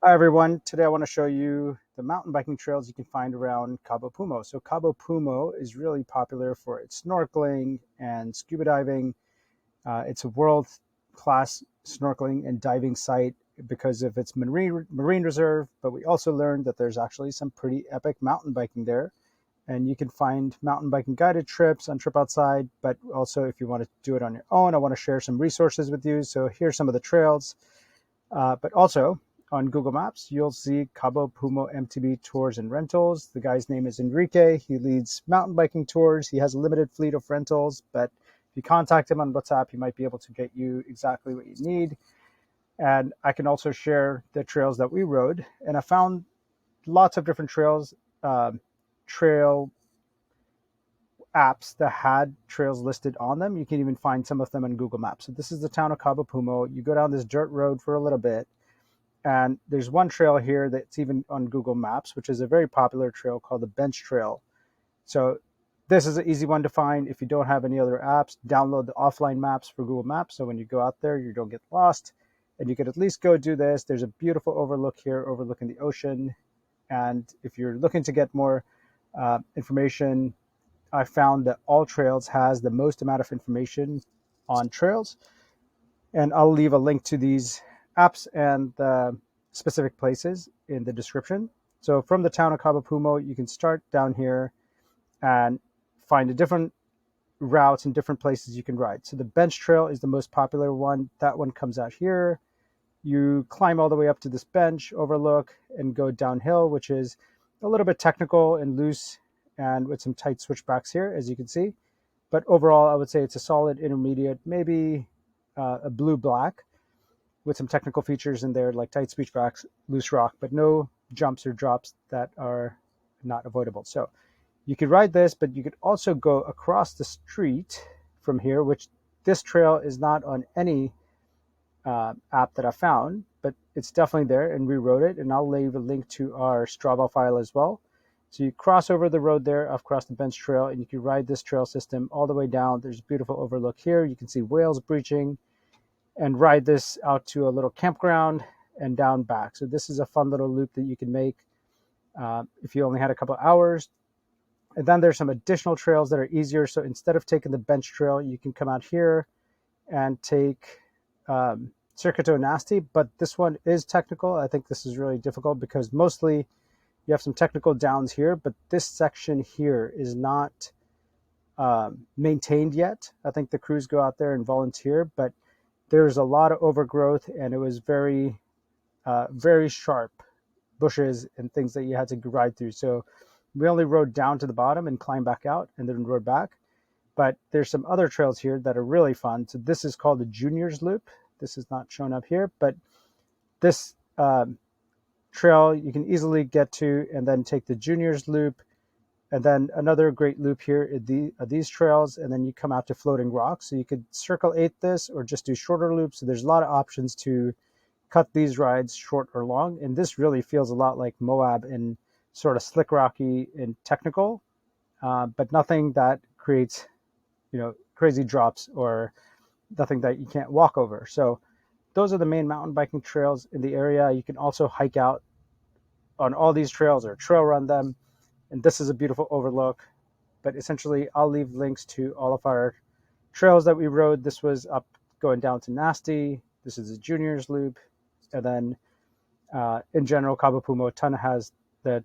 Hi everyone, today I want to show you the mountain biking trails you can find around Cabo Pulmo. So Cabo Pulmo is really popular for its snorkeling and scuba diving. It's a world-class snorkeling and diving site because of its marine reserve, but we also learned that there's actually some pretty epic mountain biking there. And you can find mountain biking guided trips on TripOutside, but also if you want to do it on your own, I want to share some resources with you. So here's some of the trails. But also on Google Maps, you'll see Cabo Pulmo MTB Tours and Rentals. The guy's name is Enrique. He leads mountain biking tours. He has a limited fleet of rentals, but if you contact him on WhatsApp, he might be able to get you exactly what you need. And I can also share the trails that we rode. And I found lots of different trail apps that had trails listed on them. You can even find some of them on Google Maps. So this is the town of Cabo Pulmo. You go down this dirt road for a little bit, and there's one trail here that's even on Google Maps, which is a very popular trail called the Bench Trail. So this is an easy one to find. If you don't have any other apps, download the offline maps for Google Maps. So when you go out there, you don't get lost and you can at least go do this. There's a beautiful overlook here overlooking the ocean. And if you're looking to get more information, I found that All Trails has the most amount of information on trails. And I'll leave a link to these apps and specific places in the description. So from the town of Cabo Pulmo, you can start down here and find a different routes and different places you can ride. So the bench trail is the most popular one. That one comes out here. You climb all the way up to this bench overlook and go downhill, which is a little bit technical and loose and with some tight switchbacks here, as you can see. But overall, I would say it's a solid intermediate, maybe a blue black with some technical features in there like tight switchbacks, loose rock, but no jumps or drops that are not avoidable. So you could ride this, but you could also go across the street from here, which this trail is not on any app that I found, but it's definitely there, and we rode it. And I'll leave a link to our Strava file as well. So you cross over the road there, across the bench trail, and you can ride this trail system all the way down. There's a beautiful overlook here. You can see whales breaching and ride this out to a little campground and down back. So this is a fun little loop that you can make if you only had a couple hours. And then there's some additional trails that are easier. So instead of taking the bench trail, you can come out here and take Circuito Nasty. But this one is technical. I think this is really difficult because mostly you have some technical downs here, but this section here is not maintained yet. I think the crews go out there and volunteer, but there's a lot of overgrowth and it was very sharp bushes and things that you had to ride through. So we only rode down to the bottom and climbed back out and then rode back. But there's some other trails here that are really fun. So this is called the Juniors Loop. This is not shown up here, but this trail you can easily get to and then take the Juniors Loop. And then another great loop here are these trails, and then you come out to Floating Rocks. So you could circle eight this or just do shorter loops. So there's a lot of options to cut these rides short or long. And this really feels a lot like Moab in sort of slick rocky and technical, but nothing that creates, crazy drops or nothing that you can't walk over. So those are the main mountain biking trails in the area. You can also hike out on all these trails or trail run them. And this is a beautiful overlook. But essentially, I'll leave links to all of our trails that we rode. This was up going down to Nasty. This is the Juniors Loop. And then in general, Cabo Pulmo has the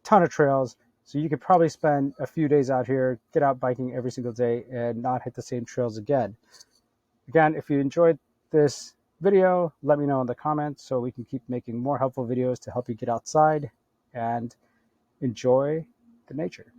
ton of trails. So you could probably spend a few days out here, get out biking every single day and not hit the same trails again. Again, if you enjoyed this video, let me know in the comments so we can keep making more helpful videos to help you get outside and enjoy the nature.